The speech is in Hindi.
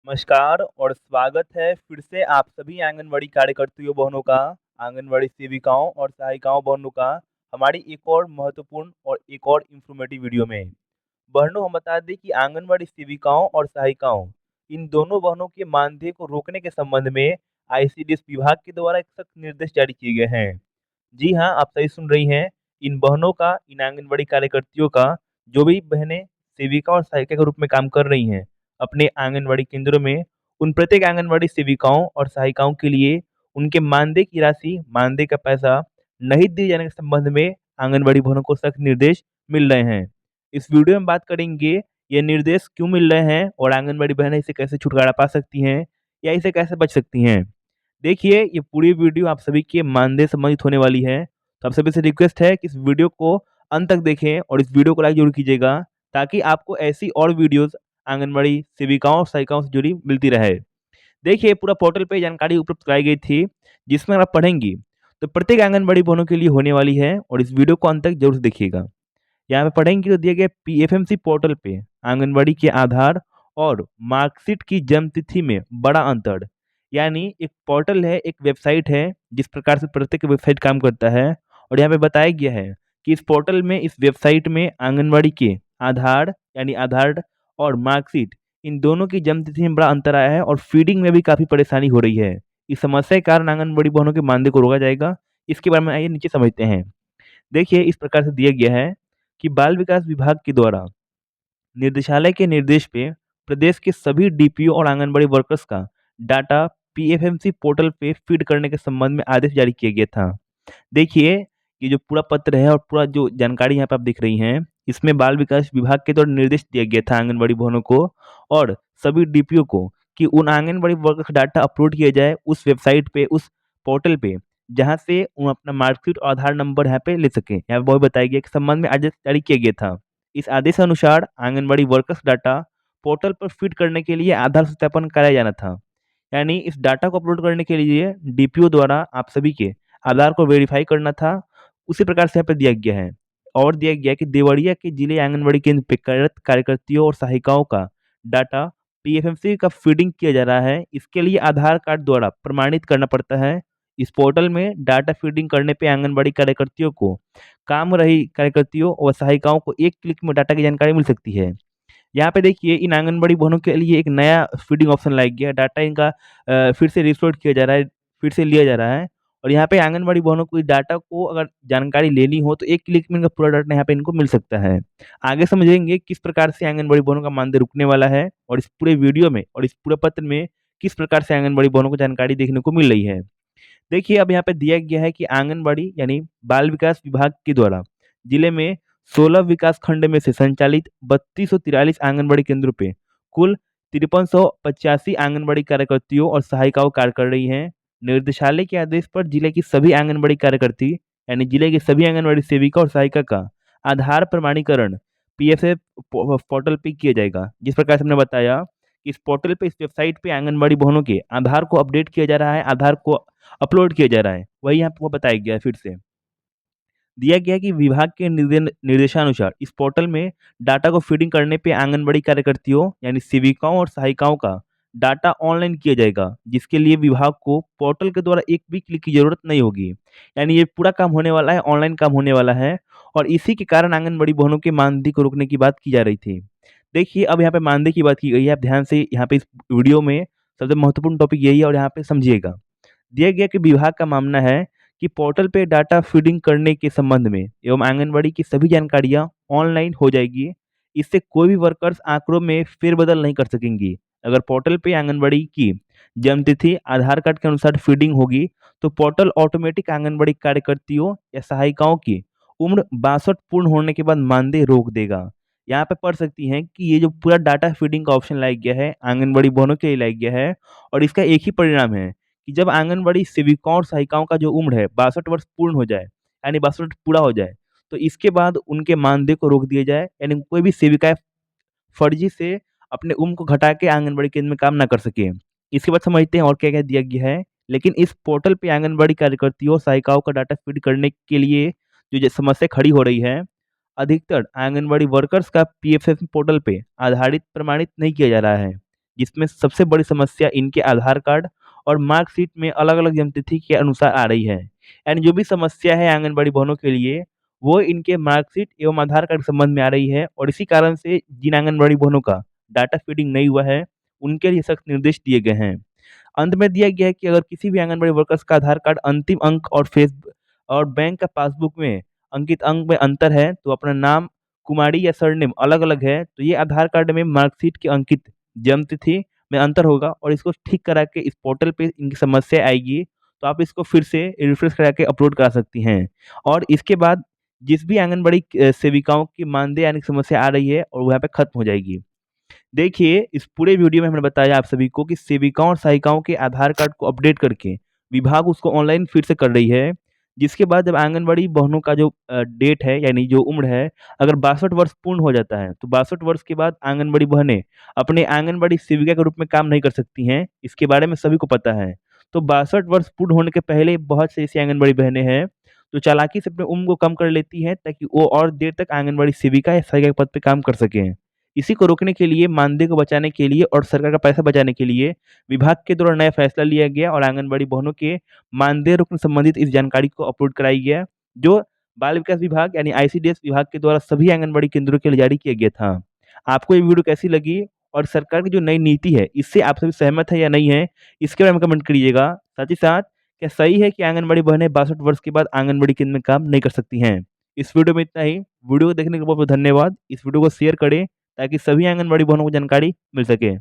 नमस्कार और स्वागत है फिर से आप सभी आंगनवाड़ी कार्यकर्तियों बहनों का, आंगनवाड़ी सेविकाओं और सहायिकाओं बहनों का हमारी एक और महत्वपूर्ण और एक और इंफॉर्मेटिव वीडियो में। बहनों, हम बता दें कि आंगनवाड़ी सेविकाओं और सहायिकाओं इन दोनों बहनों के मानदेय को रोकने के संबंध में आईसीडीएस विभाग के द्वारा एक सख्त निर्देश जारी किए गए हैं। जी हाँ, आप सही सुन रही हैं। इन बहनों का, इन आंगनबाड़ी कार्यकर्तियों का, जो भी बहनें सेविका और सहायिका के रूप में काम कर रही हैं, अपने आंगनबाड़ी केंद्रों में, उन प्रत्येक आंगनबाड़ी सेविकाओं और सहायिकाओं के लिए उनके मानदेय की राशि, मानदेय का पैसा नहीं दिए जाने के संबंध में आंगनबाड़ी बहनों को सख्त निर्देश मिल रहे हैं। इस वीडियो में बात करेंगे, ये निर्देश क्यों मिल रहे हैं और आंगनबाड़ी बहनें इसे कैसे छुटकारा पा सकती हैं या इसे कैसे बच सकती हैं। देखिए, ये पूरी वीडियो आप सभी के मानदेय संबंधित होने वाली है, तो आप सभी से रिक्वेस्ट है कि इस वीडियो को अंत तक देखें और इस वीडियो को लाइक ज़रूर कीजिएगा, ताकि आपको ऐसी और वीडियोज़ आंगनबाड़ी सेविकाओं और सहायिकाओं से जुड़ी मिलती रहे। देखिए, पूरा पोर्टल पे जानकारी उपलब्ध कराई गई थी, जिसमें अगर आप पढ़ेंगी, तो प्रत्येक आंगनबाड़ी बहनों के लिए होने वाली है और इस वीडियो को अंत तक ज़रूर से देखिएगा। यहाँ पे पढ़ेंगे तो दिए गए पीएफएमसी पोर्टल पे आंगनबाड़ी के आधार और मार्कशीट की जन्म तिथि में बड़ा अंतर। यानी एक पोर्टल है, एक वेबसाइट है, जिस प्रकार से प्रत्येक वेबसाइट काम करता है। और यहाँ पे बताया गया है कि इस पोर्टल में, इस वेबसाइट में आंगनबाड़ी के आधार यानी आधार और मार्कशीट, इन दोनों की जन्म तिथि में बड़ा अंतर आया है और फीडिंग में भी काफ़ी परेशानी हो रही है। इस समस्या के कारण आंगनबाड़ी बहनों के मानदेय को रोका जाएगा। इसके बारे में आइए नीचे समझते हैं। देखिए, इस प्रकार से दिया गया है कि बाल विकास विभाग के द्वारा निदेशालय के निर्देश पे प्रदेश के सभी डीपीओ और आंगनबाड़ी वर्कर्स का डाटा पीएफएमसी पोर्टल पे फीड करने के संबंध में आदेश जारी किया गया था। देखिए, ये जो पूरा पत्र है और पूरा जो जानकारी यहाँ पे आप देख रही हैं, इसमें बाल विकास विभाग के द्वारा निर्देश दिया गया था आंगनबाड़ी भवनों को और सभी डीपीओ को कि उन आंगनबाड़ी वर्कर का डाटा अपलोड किया जाए उस वेबसाइट पे, उस पोर्टल पे, जहाँ से वो अपना मार्कशीट और आधार नंबर यहाँ पे ले सकें। यहाँ पे वही बताया गया कि संबंध में आदेश जारी किया गया था। इस आदेशानुसार आंगनबाड़ी वर्कर्स डाटा पोर्टल पर फीड करने के लिए आधार सत्यापन कराया जाना था। यानी इस डाटा को अपलोड करने के लिए डीपीओ द्वारा आप सभी के आधार को वेरीफाई करना था। उसी प्रकार से यहाँ पे दिया गया है और दिया गया कि देवरिया के जिले आंगनबाड़ी केंद्र पे कार्यरत कार्यकर्तियों और सहायिकाओं का डाटा पीएफएमसी का फीडिंग किया जा रहा है। इसके लिए आधार कार्ड द्वारा प्रमाणित करना पड़ता है। इस पोर्टल में डाटा फीडिंग करने पे आंगनबाड़ी कार्यकर्तियों को, काम रही कार्यकर्तियों और सहायिकाओं को एक क्लिक में डाटा की जानकारी मिल सकती है। यहाँ पे देखिए, इन आंगनबाड़ी बहनों के लिए एक नया फीडिंग ऑप्शन लाया गया है। डाटा इनका फिर से रिस्टोर किया जा रहा है, फिर से लिया जा रहा है और यहाँ पे आंगनबाड़ी बहनों को इस डाटा को अगर जानकारी लेनी हो तो एक क्लिक में इनका पूरा डाटा यहाँ पे इनको मिल सकता है। आगे समझेंगे किस प्रकार से आंगनबाड़ी बहनों का मानदेय रुकने वाला है और इस पूरे वीडियो में और इस पूरे पत्र में किस प्रकार से आंगनबाड़ी बहनों को जानकारी देखने को मिल रही है। देखिए, अब यहाँ पे दिया गया है कि आंगनबाड़ी यानी बाल विकास विभाग के द्वारा जिले में 16 विकास खंड में से संचालित 3243 आंगनबाड़ी केंद्रों पे कुल 5385 आंगनबाड़ी कार्यकर्तियों और सहायिकाओं कार्य कर रही हैं। निर्देशालय के आदेश पर जिले की सभी आंगनबाड़ी कार्यकर्ती यानी जिले की सभी आंगनबाड़ी सेविका और सहायिका का आधार प्रमाणीकरण पीएफए पोर्टल पे किया जाएगा। जिस प्रकार से हमने बताया, इस पोर्टल पे, इस वेबसाइट पे आंगनबाड़ी बहनों के आधार को अपडेट किया जा रहा है, आधार को अपलोड किया जा रहा है। वही यहाँ पे वो बताया गया है। फिर से दिया गया है कि विभाग के निर्देशानुसार इस पोर्टल में डाटा को फीडिंग करने पे आंगनबाड़ी कार्यकर्तियों यानी सेविकाओं और सहायिकाओं का डाटा ऑनलाइन किया जाएगा, जिसके लिए विभाग को पोर्टल के द्वारा एक भी क्लिक की जरूरत नहीं होगी। यानी ये पूरा काम होने वाला है, ऑनलाइन काम होने वाला है और इसी के कारण आंगनबाड़ी बहनों के मानदेय को रोकने की बात की जा रही थी। देखिए, अब यहाँ पे मानदेय की बात की गई है। आप ध्यान से यहाँ पे इस वीडियो में सबसे महत्वपूर्ण टॉपिक यही है और यहाँ पे समझिएगा। दिया गया कि विभाग का मानना है कि पोर्टल पे डाटा फीडिंग करने के संबंध में एवं आंगनबाड़ी की सभी जानकारियां ऑनलाइन हो जाएगी। इससे कोई भी वर्कर्स आंकड़ों में फेरबदल नहीं कर सकेंगी। अगर पोर्टल पे आंगनबाड़ी की जन्म तिथि आधार कार्ड के अनुसार फीडिंग होगी तो पोर्टल ऑटोमेटिक आंगनबाड़ी कार्यकर्तियों या सहायिकाओं की उम्र 62 पूर्ण होने के बाद मानदेय रोक देगा। यहाँ पे पढ़ सकती हैं कि ये जो पूरा डाटा फीडिंग का ऑप्शन लाया गया है आंगनबाड़ी बहनों के लिए लाया गया है और इसका एक ही परिणाम है कि जब आंगनबाड़ी सेविकाओं और सहायिकाओं का जो उम्र है 62 वर्ष पूर्ण हो जाए, यानी 62 पूरा हो जाए, तो इसके बाद उनके मानदेय को रोक दिया जाए। यानी कोई भी सेविकाएं फर्जी से अपने उम्र को घटा के आंगनबाड़ी केंद्र में काम ना कर सके। इसके बाद समझते हैं और क्या क्या दिया गया है। लेकिन इस पोर्टल पे आंगनबाड़ी कार्यकर्तियों और सहायिकाओं का डाटा फीड करने के लिए जो समस्या खड़ी हो रही है, अधिकतर आंगनबाड़ी वर्कर्स का पीएफएफ पोर्टल पे आधारित प्रमाणित नहीं किया जा रहा है, जिसमें सबसे बड़ी समस्या इनके आधार कार्ड और मार्कशीट में अलग-अलग जन्मतिथि के अनुसार आ रही है। यानी जो भी समस्या है आंगनबाड़ी बहनों के लिए, वो इनके मार्कशीट एवं आधार कार्ड के संबंध में आ रही है और इसी कारण से जिन आंगनबाड़ी बहनों का डाटा फीडिंग नहीं हुआ है, उनके लिए सख्त निर्देश दिए गए हैं। अंत में दिया गया है कि अगर किसी भी आंगनबाड़ी वर्कर्स का आधार कार्ड अंतिम अंक और बैंक का पासबुक में अंकित अंक में अंतर है, तो अपना नाम, कुमारी या सरनेम अलग-अलग है, तो ये आधार कार्ड में मार्कशीट की अंकित जन्म तिथि में अंतर होगा और इसको ठीक करा के इस पोर्टल पे इनकी समस्या आएगी, तो आप इसको फिर से रिफ्रेश करा के अपलोड करा सकती हैं। और इसके बाद जिस भी आंगनबाड़ी सेविकाओं की मानदेय आने की समस्या आ रही है और वो यहाँ पे खत्म हो जाएगी। देखिए, इस पूरे वीडियो में हमने बताया आप सभी को कि सेविकाओं और सहायिकाओं के आधार कार्ड को अपडेट करके विभाग उसको ऑनलाइन फिर से कर रही है। जिसके बाद जब आंगनबाड़ी बहनों का जो डेट है यानी जो उम्र है, अगर 62 वर्ष पूर्ण हो जाता है, तो 62 वर्ष के बाद आंगनबाड़ी बहनें अपने आंगनबाड़ी सेविका के रूप में काम नहीं कर सकती हैं। इसके बारे में सभी को पता है। तो 62 वर्ष पूर्ण होने के पहले बहुत से ऐसी आंगनबाड़ी बहनें हैं, जो चालाकी से अपनी उम्र को कम कर लेती हैं ताकि वो और देर तक आंगनबाड़ी सेविका या सहायिका के पद पे काम कर सकें। इसी को रोकने के लिए, मानदेय को बचाने के लिए और सरकार का पैसा बचाने के लिए विभाग के द्वारा नया फैसला लिया गया और आंगनबाड़ी बहनों के मानदेय रोकने संबंधित इस जानकारी को अपलोड कराई गया, जो बाल विकास विभाग यानी आईसीडीएस विभाग के द्वारा सभी आंगनबाड़ी केंद्रों के लिए जारी किया गया था। आपको ये वीडियो कैसी लगी और सरकार की जो नई नीति है, इससे आप सभी सहमत हैं या नहीं है? इसके बारे में कमेंट करिएगा। साथ ही साथ क्या सही है कि आंगनबाड़ी बहनें 62 वर्ष के बाद आंगनबाड़ी केंद्र में काम नहीं कर सकती हैं? इस वीडियो में इतना ही। वीडियो को देखने के लिए बहुत-बहुत धन्यवाद। इस वीडियो को शेयर करें ताकि सभी आंगनबाड़ी बहनों को जानकारी मिल सके।